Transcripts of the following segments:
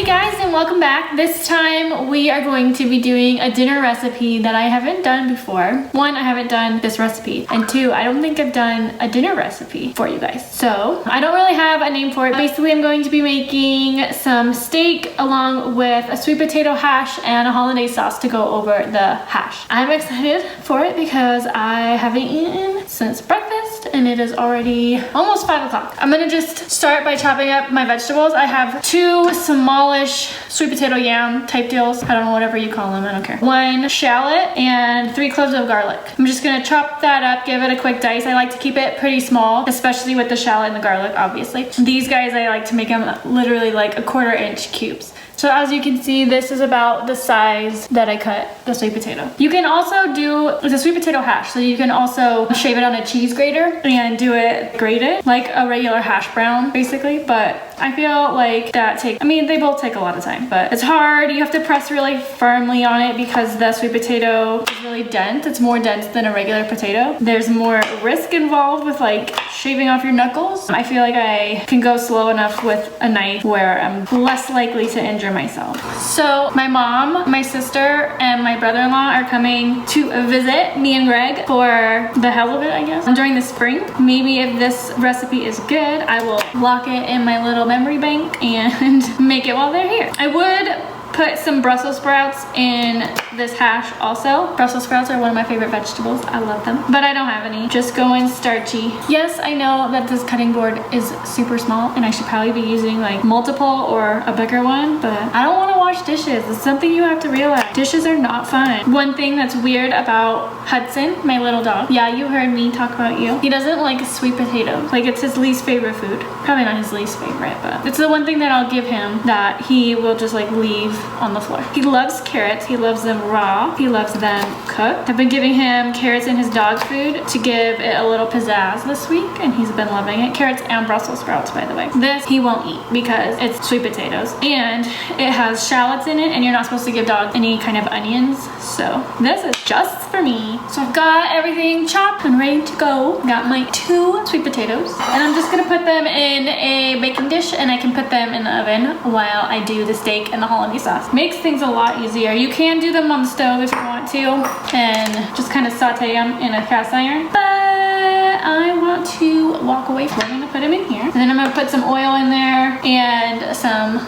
guys, and welcome back. This time we are going to be doing a dinner recipe that I haven't done before. One, I haven't done this recipe, and two, I don't think I've done a dinner recipe for you guys. So I don't really have a name for it. Basically, I'm going to be making some steak along with a sweet potato hash and a hollandaise sauce to go over the hash. I'm excited for it because I haven't eaten since breakfast and it is already almost 5 o'clock. I'm gonna just start by chopping up my vegetables. I have 2 smallish sweet potato yam type deals. I don't know, whatever you call them, I don't care. 1 shallot and 3 cloves of garlic. I'm just gonna chop that up, give it a quick dice. I like to keep it pretty small, especially with the shallot and the garlic, obviously. These guys, I like to make them literally like 1/4 inch cubes. So as you can see, this is about the size that I cut the sweet potato. You can also do, it's a sweet potato hash, so you can also shave it on a cheese grater and do it grated, like a regular hash brown, basically. But I feel like that takes, I mean, they both take a lot of time, but it's hard. You have to press really firmly on it because the sweet potato is really dense. It's more dense than a regular potato. There's more risk involved with like shaving off your knuckles. I feel like I can go slow enough with a knife where I'm less likely to injure myself. So my mom, my sister, and my brother-in-law are coming to visit me and Greg for the hell of it, I guess, during the spring. Maybe if this recipe is good, I will lock it in my little memory bank and make it while they're here. I would put some Brussels sprouts in this hash also. Brussels sprouts are one of my favorite vegetables. I love them, but I don't have any. Just going starchy. Yes, I know that this cutting board is super small and I should probably be using like multiple or a bigger one, but I don't want to wash dishes. It's something you have to realize. Dishes are not fun. One thing that's weird about Hudson, my little dog, yeah, you heard me talk about you. He doesn't like sweet potatoes. Like, it's his least favorite food. Probably not his least favorite, but it's the one thing that I'll give him that he will just like leave on the floor. He loves carrots. He loves them raw. He loves them cooked. I've been giving him carrots in his dog food to give it a little pizzazz this week, and he's been loving it. Carrots and Brussels sprouts, by the way. This he won't eat because it's sweet potatoes and it has shallots in it, and you're not supposed to give dogs any kind of onions. So this is just for me. So I've got everything chopped and ready to go. Got my 2 sweet potatoes, and I'm just gonna put them in a baking dish, and I can put them in the oven while I do the steak and the hollandaise sauce. Makes things a lot easier. You can do them on the stove if you want to, and just kind of saute them in a cast iron. But I want to walk away from it. I'm gonna put them in here, and then I'm gonna put some oil in there and some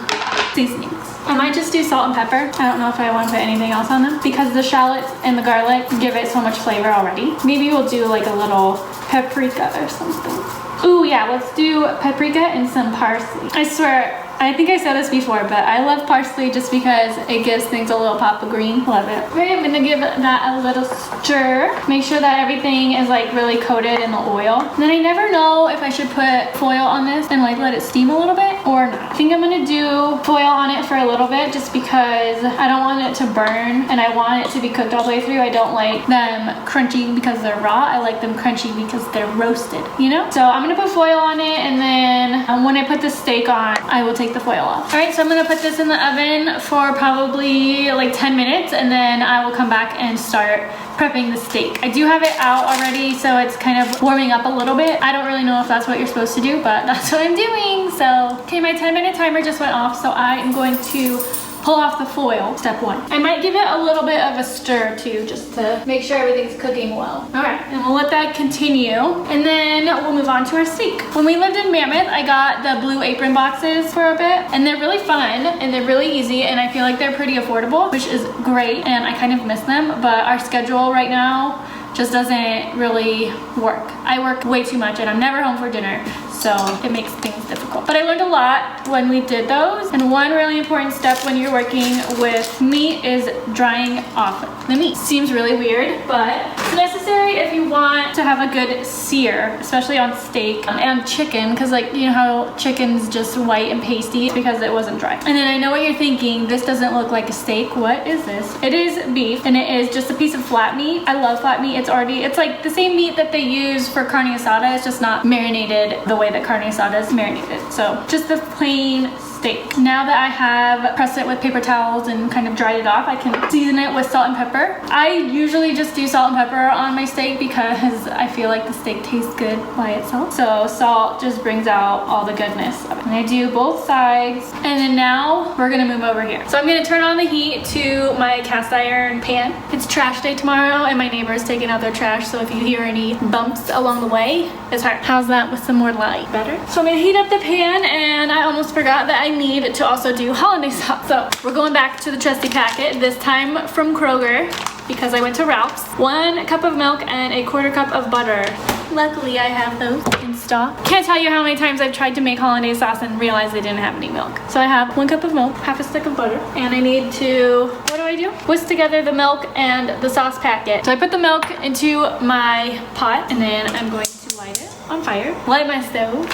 seasonings. I might just do salt and pepper. I don't know if I want to put anything else on them because the shallots and the garlic give it so much flavor already. Maybe we'll do like a little paprika or something. Ooh, yeah, let's do paprika and some parsley. I swear, I think I said this before, but I love parsley just because it gives things a little pop of green. Love it. Okay, I'm gonna give that a little stir. Make sure that everything is like really coated in the oil. And then I never know if I should put foil on this and like let it steam a little bit or not. I think I'm gonna do foil on it for a little bit just because I don't want it to burn and I want it to be cooked all the way through. I don't like them crunchy because they're raw. I like them crunchy because they're roasted, you know? So I'm gonna put foil on it, and then when I put the steak on, I will take the foil off. All right, so I'm gonna put this in the oven for probably like 10 minutes, and then I will come back and start prepping the steak. I do have it out already, so it's kind of warming up a little bit. I don't really know if that's what you're supposed to do, but that's what I'm doing. So, okay, my 10-minute timer just went off, so I am going to pull off the foil, step 1. I might give it a little bit of a stir too, just to make sure everything's cooking well. All right, and we'll let that continue, and then we'll move on to our steak. When we lived in Mammoth, I got the Blue Apron boxes for a bit, and they're really fun, and they're really easy, and I feel like they're pretty affordable, which is great, and I kind of miss them, but our schedule right now just doesn't really work. I work way too much, and I'm never home for dinner, so it makes things difficult. But I learned a lot when we did those, and one really important step when you're working with meat is drying off the meat. Seems really weird, but it's necessary if you want to have a good sear, especially on steak and chicken, because like, you know how chicken's just white and pasty because it wasn't dry. And then I know what you're thinking, this doesn't look like a steak. What is this? It is beef, and it is just a piece of flat meat. I love flat meat. It's like the same meat that they use for carne asada. It's just not marinated the way with carne asadas marinated. So just the plain steak. Now that I have pressed it with paper towels and kind of dried it off, I can season it with salt and pepper. I usually just do salt and pepper on my steak because I feel like the steak tastes good by itself. So salt just brings out all the goodness of it. And I do both sides. And then now we're gonna move over here. So I'm gonna turn on the heat to my cast iron pan. It's trash day tomorrow and my neighbor is taking out their trash. So if you hear any bumps along the way, it's her. How's that with some more light? Better? So I'm gonna heat up the pan, and I almost forgot that I need to also do hollandaise sauce. So we're going back to the trusty packet, this time from Kroger because I went to Ralph's. 1 cup of milk and a 1/4 cup of butter. Luckily I have those in stock. Can't tell you how many times I've tried to make hollandaise sauce and realized they didn't have any milk. So I have 1 cup of milk, 1/2 stick of butter, and I need to, what do I do? Whisk together the milk and the sauce packet. So I put the milk into my pot, and then I'm going to light it on fire, light my stove,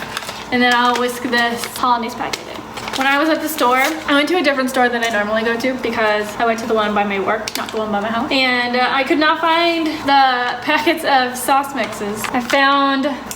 and then I'll whisk this hollandaise packet in. When I was at the store, I went to a different store than I normally go to because I went to the one by my work, not the one by my house. And I could not find the packets of sauce mixes. I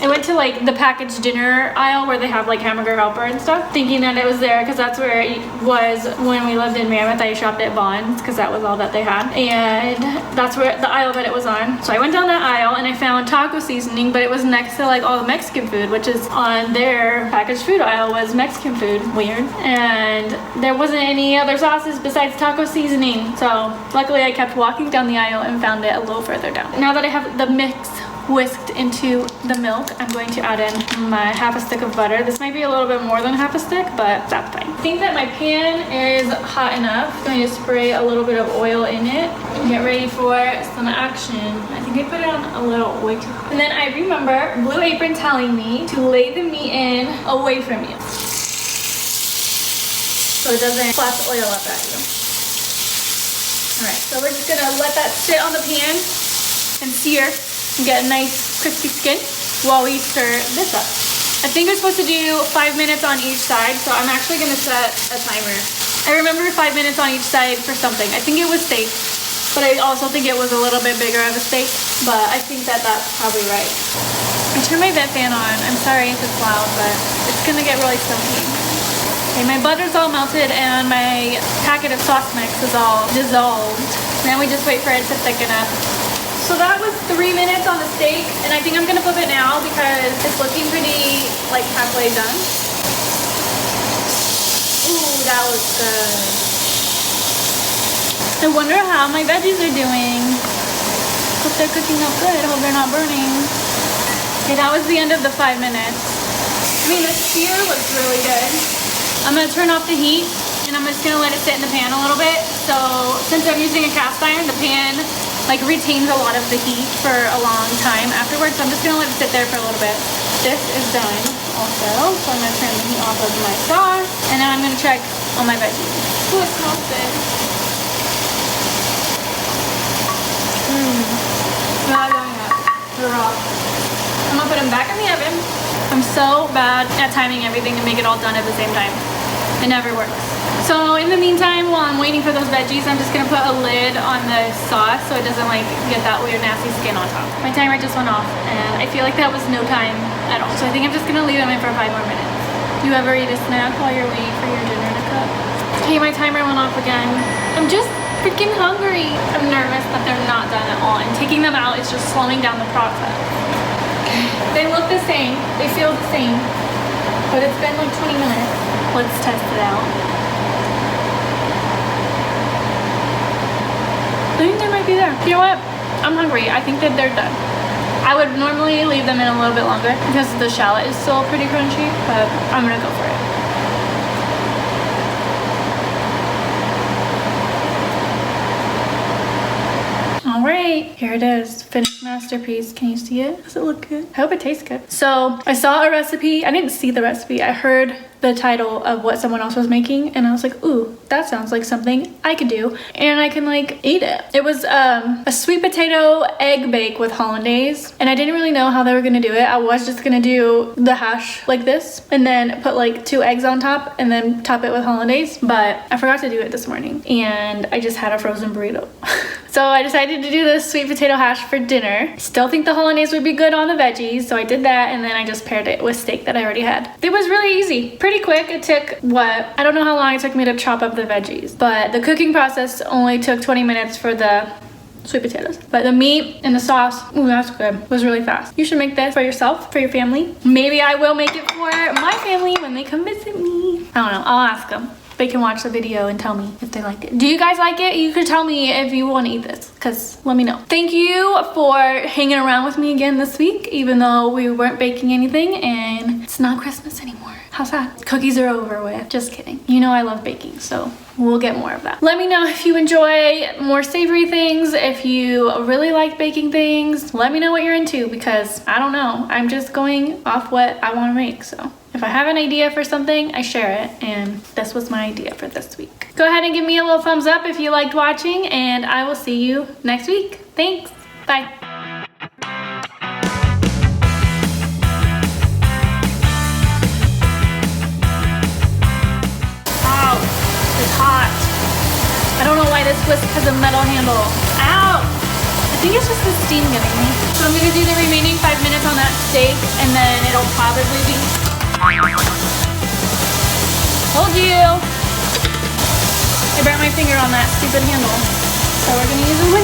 went to like the packaged dinner aisle where they have like Hamburger Helper and stuff, thinking that it was there because that's where it was when we lived in Mammoth. I shopped at Vaughn's because that was all that they had. And that's where the aisle that it was on. So I went down that aisle and I found taco seasoning, but it was next to like all the Mexican food, which is on their packaged food aisle was Mexican food. Weird. And there wasn't any other sauces besides taco seasoning. So luckily I kept walking down the aisle and found it a little further down. Now that I have the mix whisked into the milk, I'm going to add in my 1/2 stick of butter. This might be a little bit more than 1/2 stick, but that's fine. I think that my pan is hot enough. I'm going to spray a little bit of oil in it. Get ready for some action. I think I put it on a little way too hot. And then I remember Blue Apron telling me to lay the meat in away from you, so it doesn't splash oil up at you. All right, so we're just gonna let that sit on the pan and sear and get a nice crispy skin while we stir this up. I think we're supposed to do 5 minutes on each side, so I'm actually gonna set a timer. I remember 5 minutes on each side for something. I think it was steak, but I also think it was a little bit bigger of a steak, but I think that that's probably right. I turned my vent fan on. I'm sorry if it's loud, but it's gonna get really smoky. Okay, my butter's all melted and my packet of sauce mix is all dissolved. Now we just wait for it to thicken up. So that was 3 minutes on the steak, and I think I'm gonna flip it now because it's looking pretty like halfway done. Ooh, that was good. I wonder how my veggies are doing. Hope they're cooking up good. Hope they're not burning. Okay, that was the end of the 5 minutes. I mean, the sear looks really good. I'm gonna turn off the heat and I'm just gonna let it sit in the pan a little bit. So since I'm using a cast iron, the pan like retains a lot of the heat for a long time afterwards. So I'm just gonna let it sit there for a little bit. This is done also. So I'm gonna turn the heat off of my sauce, and now I'm gonna check on my veggies. Ooh, it smells good. Not going up. They're raw. I'm gonna put them back in the oven. I'm so bad at timing everything to make it all done at the same time. It never works. So in the meantime, while I'm waiting for those veggies, I'm just gonna put a lid on the sauce so it doesn't like get that weird nasty skin on top. My timer just went off and I feel like that was no time at all. So I think I'm just gonna leave them in for 5 more minutes. You ever eat a snack while you're waiting for your dinner to cook? Okay, my timer went off again. I'm just freaking hungry. I'm nervous that they're not done at all, and taking them out is just slowing down the process. They look the same, they feel the same, but it's been like 20 minutes. Let's test it out. I think they might be there. You know what? I'm hungry. I think that they're done. I would normally leave them in a little bit longer because the shallot is still pretty crunchy, but I'm gonna go for it. All right, here it is, finished masterpiece. Can you see it? Does it look good? I hope it tastes good. So I saw a recipe. I didn't see the recipe. I heard the title of what someone else was making and I was like, ooh, that sounds like something I could do and I can like eat it. It was a sweet potato egg bake with hollandaise, and I didn't really know how they were gonna do it. I was just gonna do the hash like this and then put like 2 eggs on top and then top it with hollandaise, but I forgot to do it this morning and I just had a frozen burrito. So I decided to do this sweet potato hash for dinner. Still think the hollandaise would be good on the veggies, so I did that, and then I just paired it with steak that I already had. It was really easy, pretty quick. It took, I don't know how long it took me to chop up the veggies, but the cooking process only took 20 minutes for the sweet potatoes. But the meat and the sauce, ooh, that's good. It was really fast. You should make this for yourself, for your family. Maybe I will make it for my family when they come visit me. I don't know, I'll ask them. They can watch the video and tell me if they like it. Do you guys like it? You could tell me if you want to eat this, because let me know. Thank you for hanging around with me again this week, even though we weren't baking anything and it's not Christmas anymore. How's that? Cookies are over with. Just kidding. You know I love baking, so we'll get more of that. Let me know if you enjoy more savory things, if you really like baking things. Let me know what you're into, because I don't know. I'm just going off what I want to make, so. If I have an idea for something, I share it, and this was my idea for this week. Go ahead and give me a little thumbs up if you liked watching, and I will see you next week. Thanks. Bye. Ow, it's hot. I don't know why this whisk has a metal handle. Ow! I think it's just the steam getting me. So I'm gonna do the remaining 5 minutes on that steak, and then it'll probably be... Told you! I burnt my finger on that stupid handle. So we're gonna use a whisk.